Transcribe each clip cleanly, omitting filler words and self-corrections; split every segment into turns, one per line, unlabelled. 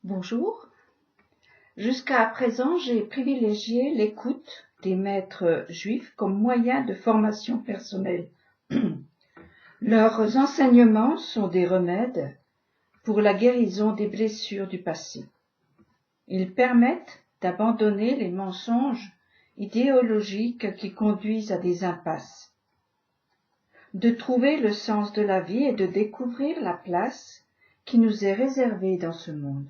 Bonjour. Jusqu'à présent, j'ai privilégié l'écoute des maîtres juifs comme moyen de formation personnelle. Leurs enseignements sont des remèdes pour la guérison des blessures du passé. Ils permettent d'abandonner les mensonges idéologiques qui conduisent à des impasses, de trouver le sens de la vie et de découvrir la place qui nous est réservée dans ce monde.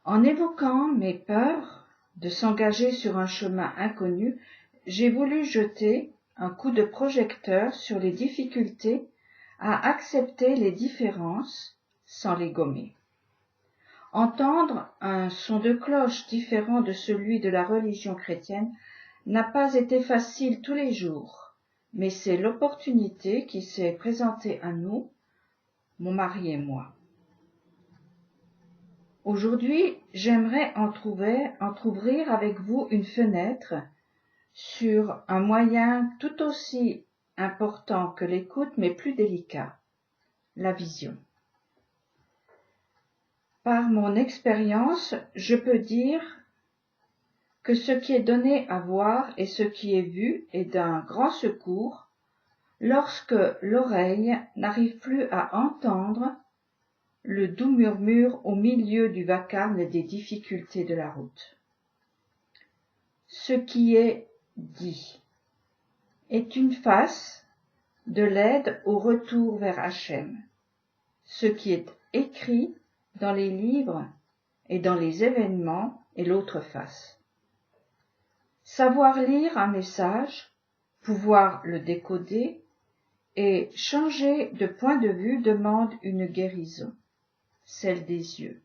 En évoquant mes peurs de s'engager sur un chemin inconnu, j'ai voulu jeter un coup de projecteur sur les difficultés à accepter les différences sans les gommer. Entendre un son de cloche différent de celui de la religion chrétienne n'a pas été facile tous les jours, mais c'est l'opportunité qui s'est présentée à nous, mon mari et moi. Aujourd'hui, j'aimerais entrouvrir avec vous une fenêtre sur un moyen tout aussi important que l'écoute, mais plus délicat, la vision. Par mon expérience, je peux dire que ce qui est donné à voir et ce qui est vu est d'un grand secours lorsque l'oreille n'arrive plus à entendre le doux murmure au milieu du vacarme et des difficultés de la route. Ce qui est dit est une face de l'aide au retour vers Hachem. Ce qui est écrit dans les livres et dans les événements est l'autre face. Savoir lire un message, pouvoir le décoder et changer de point de vue demande une guérison, celle des yeux.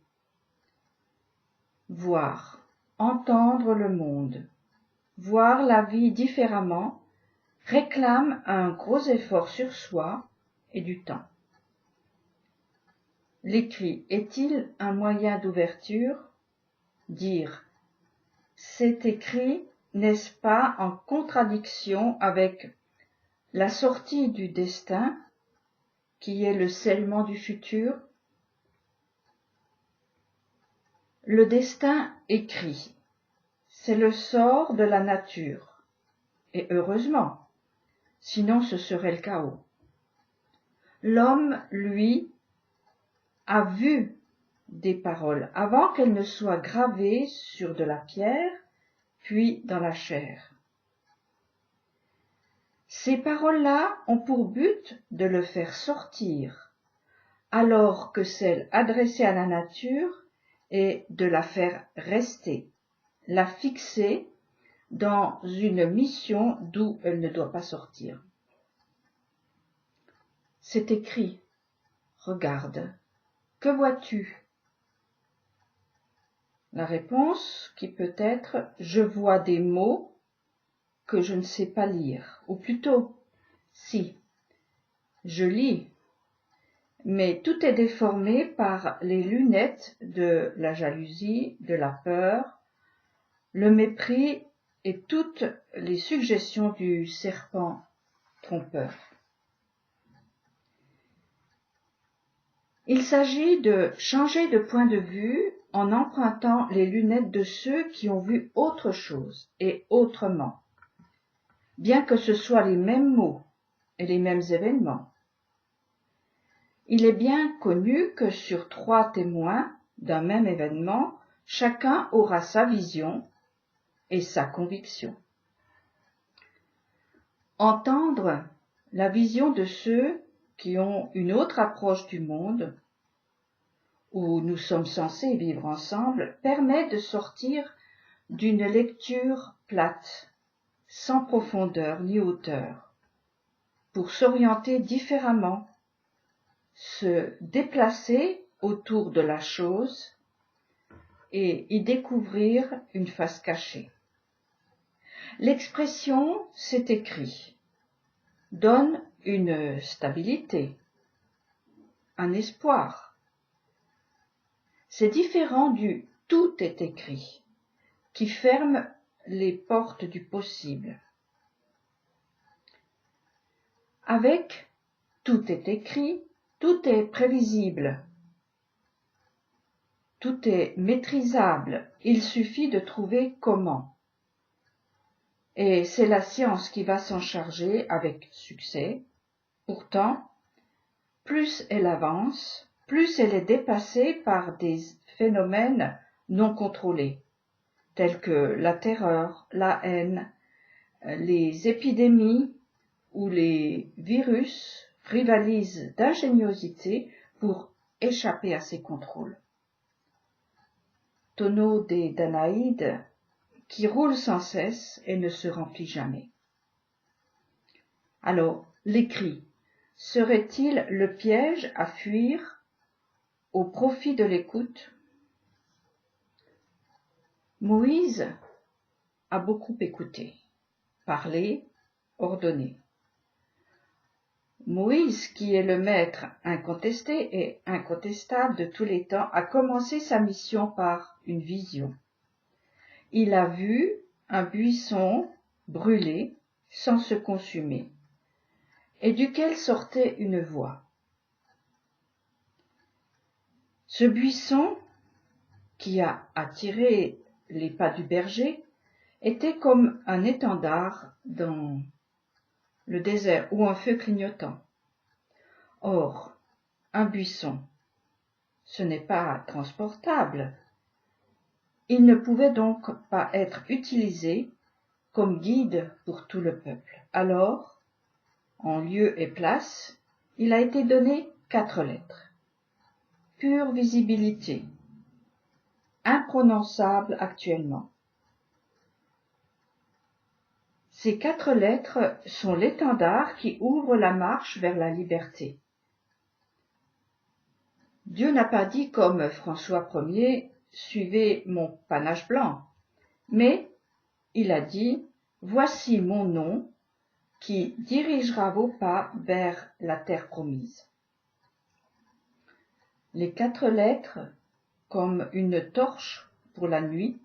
Voir, entendre le monde, voir la vie différemment réclame un gros effort sur soi et du temps. L'écrit est-il un moyen d'ouverture? Dire « c'est écrit » n'est-ce pas en contradiction avec la sortie du destin, qui est le scellement du futur? Le destin écrit, c'est le sort de la nature, et heureusement, sinon ce serait le chaos. L'homme, lui, a vu des paroles avant qu'elles ne soient gravées sur de la pierre, puis dans la chair. Ces paroles-là ont pour but de le faire sortir, alors que celles adressées à la nature est de la faire rester, la fixer dans une mission d'où elle ne doit pas sortir. C'est écrit. Regarde. Que vois-tu? La réponse qui peut être « Je vois des mots que je ne sais pas lire », ou plutôt « Si, je lis ». Mais tout est déformé par les lunettes de la jalousie, de la peur, le mépris et toutes les suggestions du serpent trompeur. Il s'agit de changer de point de vue en empruntant les lunettes de ceux qui ont vu autre chose et autrement, bien que ce soient les mêmes mots et les mêmes événements. Il est bien connu que sur 3 témoins d'un même événement, chacun aura sa vision et sa conviction. Entendre la vision de ceux qui ont une autre approche du monde, où nous sommes censés vivre ensemble, permet de sortir d'une lecture plate, sans profondeur ni hauteur, pour s'orienter différemment, se déplacer autour de la chose et y découvrir une face cachée. L'expression « c'est écrit » donne une stabilité, un espoir. C'est différent du « tout est écrit » qui ferme les portes du possible. Avec « tout est écrit », tout est prévisible. Tout est maîtrisable, il suffit de trouver comment. Et c'est la science qui va s'en charger avec succès. Pourtant, plus elle avance, plus elle est dépassée par des phénomènes non contrôlés, tels que la terreur, la haine, les épidémies où les virus rivalisent d'ingéniosité pour échapper à ces contrôles. Tonneau des Danaïdes qui roule sans cesse et ne se remplit jamais. Alors, l'écrit serait-il le piège à fuir au profit de l'écoute? Moïse a beaucoup écouté, parlé, ordonné. Moïse, qui est le maître incontesté et incontestable de tous les temps, a commencé sa mission par une vision. Il a vu un buisson brûler sans se consumer, et duquel sortait une voix. Ce buisson, qui a attiré les pas du berger, était comme un étendard dans le désert ou un feu clignotant. Or, un buisson, ce n'est pas transportable. Il ne pouvait donc pas être utilisé comme guide pour tout le peuple. Alors, en lieu et place, il a été donné 4 lettres. Pure visibilité, imprononçable actuellement. Ces 4 lettres sont l'étendard qui ouvre la marche vers la liberté. Dieu n'a pas dit comme François Ier, suivez mon panache blanc, mais il a dit, voici mon nom qui dirigera vos pas vers la terre promise. Les 4 lettres, comme une torche pour la nuit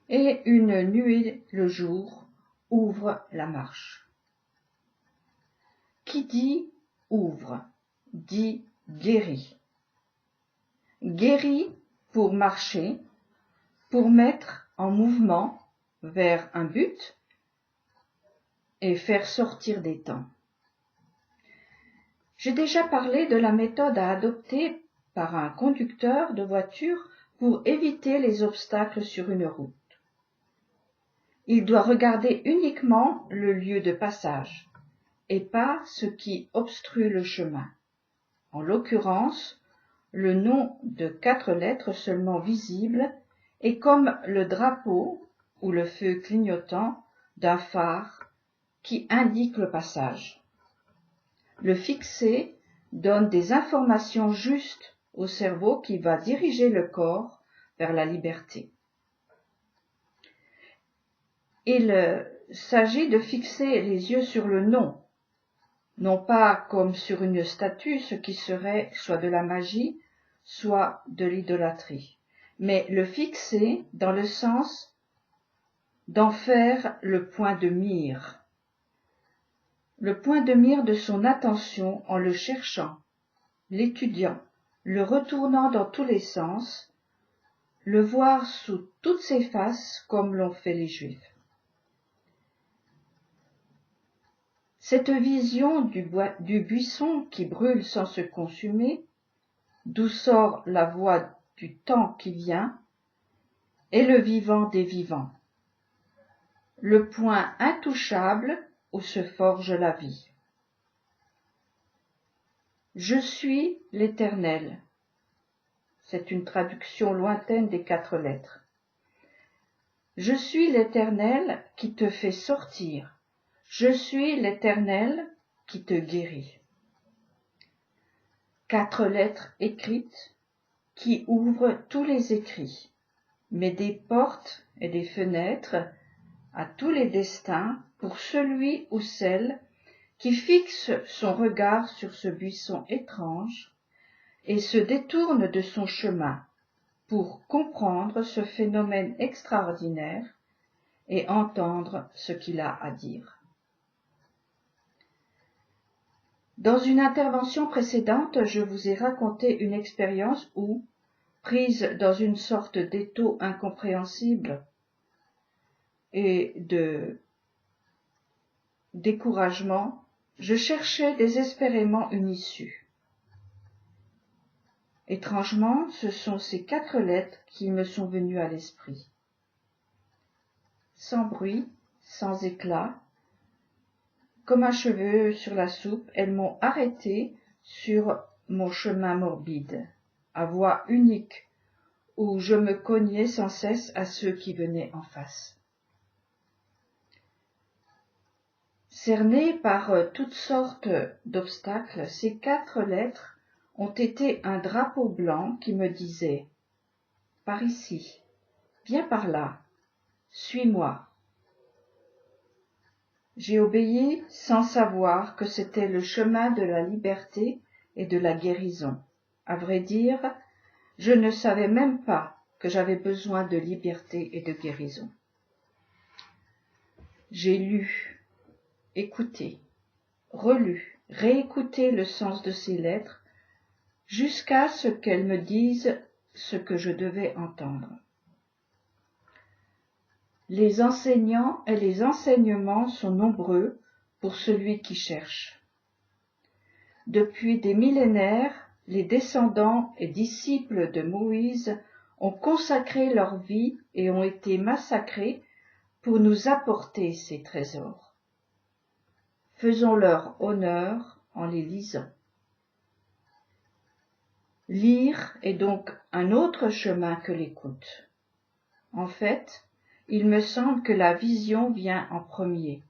et une nuée le jour, ouvrent la marche. Qui dit ouvre, dit guérit. Guérit pour marcher, pour mettre en mouvement vers un but et faire sortir des temps. J'ai déjà parlé de la méthode à adopter par un conducteur de voiture pour éviter les obstacles sur une route. Il doit regarder uniquement le lieu de passage et pas ce qui obstrue le chemin. En l'occurrence, le nom de 4 lettres seulement visible est comme le drapeau ou le feu clignotant d'un phare qui indique le passage. Le fixé donne des informations justes au cerveau qui va diriger le corps vers la liberté. Il s'agit de fixer les yeux sur le nom, non pas comme sur une statue, ce qui serait soit de la magie, soit de l'idolâtrie, mais le fixer dans le sens d'en faire le point de mire de son attention en le cherchant, l'étudiant, le retournant dans tous les sens, le voir sous toutes ses faces comme l'ont fait les Juifs. Cette vision du buisson qui brûle sans se consumer, d'où sort la voix du temps qui vient, est le vivant des vivants, le point intouchable où se forge la vie. Je suis l'Éternel. C'est une traduction lointaine des 4 lettres. Je suis l'Éternel qui te fait sortir. Je suis l'Éternel qui te guérit. 4 lettres écrites qui ouvrent tous les écrits, mais des portes et des fenêtres à tous les destins pour celui ou celle qui fixe son regard sur ce buisson étrange et se détourne de son chemin pour comprendre ce phénomène extraordinaire et entendre ce qu'il a à dire. Dans une intervention précédente, je vous ai raconté une expérience où, prise dans une sorte d'étau incompréhensible et de découragement, je cherchais désespérément une issue. Étrangement, ce sont ces 4 lettres qui me sont venues à l'esprit. Sans bruit, sans éclat, comme un cheveu sur la soupe, elles m'ont arrêté sur mon chemin morbide, à voie unique, où je me cognais sans cesse à ceux qui venaient en face. Cernées par toutes sortes d'obstacles, ces 4 lettres ont été un drapeau blanc qui me disait « Par ici, viens par là, suis-moi ». J'ai obéi sans savoir que c'était le chemin de la liberté et de la guérison. À vrai dire, je ne savais même pas que j'avais besoin de liberté et de guérison. J'ai lu, écouté, relu, réécouté le sens de ces lettres jusqu'à ce qu'elles me disent ce que je devais entendre. Les enseignants et les enseignements sont nombreux pour celui qui cherche. Depuis des millénaires, les descendants et disciples de Moïse ont consacré leur vie et ont été massacrés pour nous apporter ces trésors. Faisons leur honneur en les lisant. Lire est donc un autre chemin que l'écoute. En fait, il me semble que la vision vient en premier.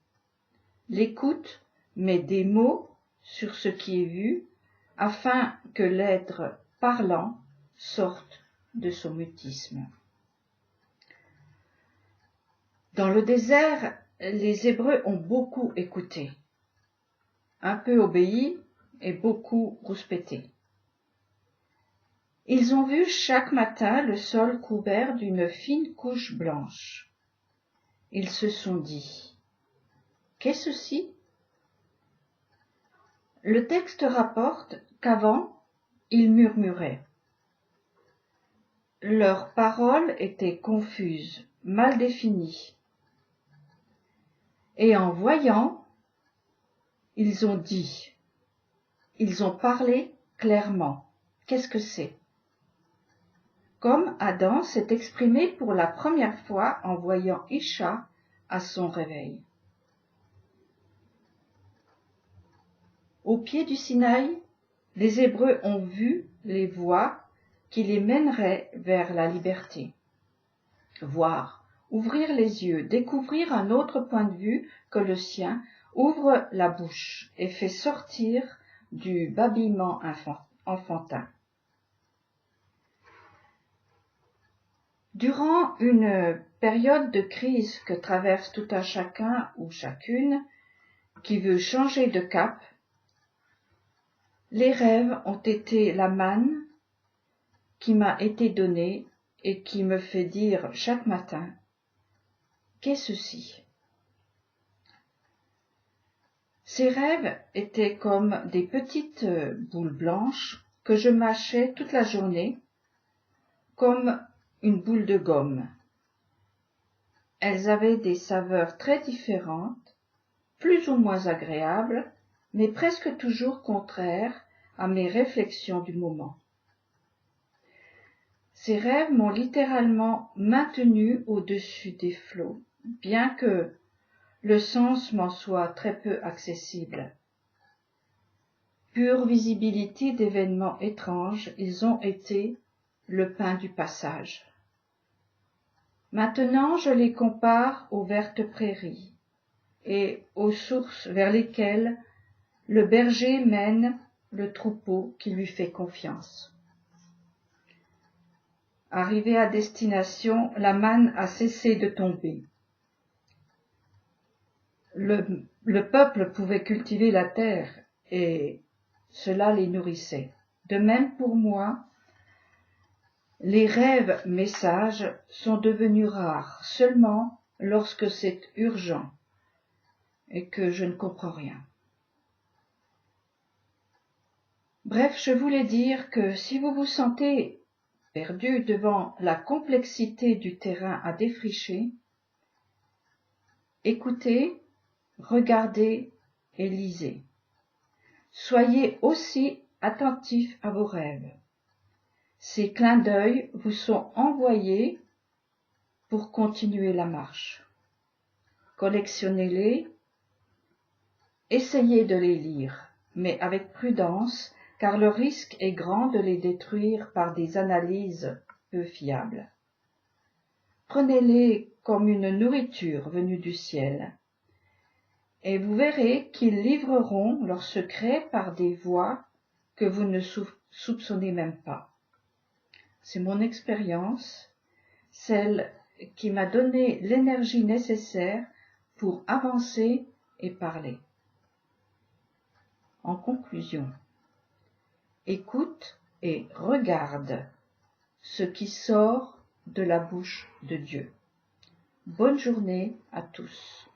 L'écoute met des mots sur ce qui est vu afin que l'être parlant sorte de son mutisme. Dans le désert, les Hébreux ont beaucoup écouté, un peu obéi et beaucoup rouspété. Ils ont vu chaque matin le sol couvert d'une fine couche blanche. Ils se sont dit « Qu'est ceci ?» Le texte rapporte qu'avant, ils murmuraient. Leurs paroles étaient confuses, mal définies. Et en voyant, ils ont dit, ils ont parlé clairement. Qu'est-ce que c'est ? Comme Adam s'est exprimé pour la première fois en voyant Isha à son réveil. Au pied du Sinaï, les Hébreux ont vu les voies qui les mèneraient vers la liberté. Voir, ouvrir les yeux, découvrir un autre point de vue que le sien, ouvre la bouche et fait sortir du babillement enfantin. Durant une période de crise que traverse tout un chacun ou chacune qui veut changer de cap, les rêves ont été la manne qui m'a été donnée et qui me fait dire chaque matin « Qu'est ceci ?» Ces rêves étaient comme des petites boules blanches que je mâchais toute la journée comme une boule de gomme. Elles avaient des saveurs très différentes, plus ou moins agréables, mais presque toujours contraires à mes réflexions du moment. Ces rêves m'ont littéralement maintenu au-dessus des flots, bien que le sens m'en soit très peu accessible. Pure visibilité d'événements étranges, ils ont été le pain du passage. Maintenant, je les compare aux vertes prairies et aux sources vers lesquelles le berger mène le troupeau qui lui fait confiance. Arrivé à destination, la manne a cessé de tomber. Le peuple pouvait cultiver la terre et cela les nourrissait. De même pour moi, les rêves messages sont devenus rares seulement lorsque c'est urgent et que je ne comprends rien. Bref, je voulais dire que si vous vous sentez Perdu devant la complexité du terrain à défricher, écoutez, regardez et lisez. Soyez aussi attentifs à vos rêves. Ces clins d'œil vous sont envoyés pour continuer la marche. Collectionnez-les, essayez de les lire, mais avec prudence, car le risque est grand de les détruire par des analyses peu fiables. Prenez-les comme une nourriture venue du ciel, et vous verrez qu'ils livreront leurs secrets par des voies que vous ne soupçonnez même pas. C'est mon expérience, celle qui m'a donné l'énergie nécessaire pour avancer et parler. En conclusion, écoute et regarde ce qui sort de la bouche de Dieu. Bonne journée à tous.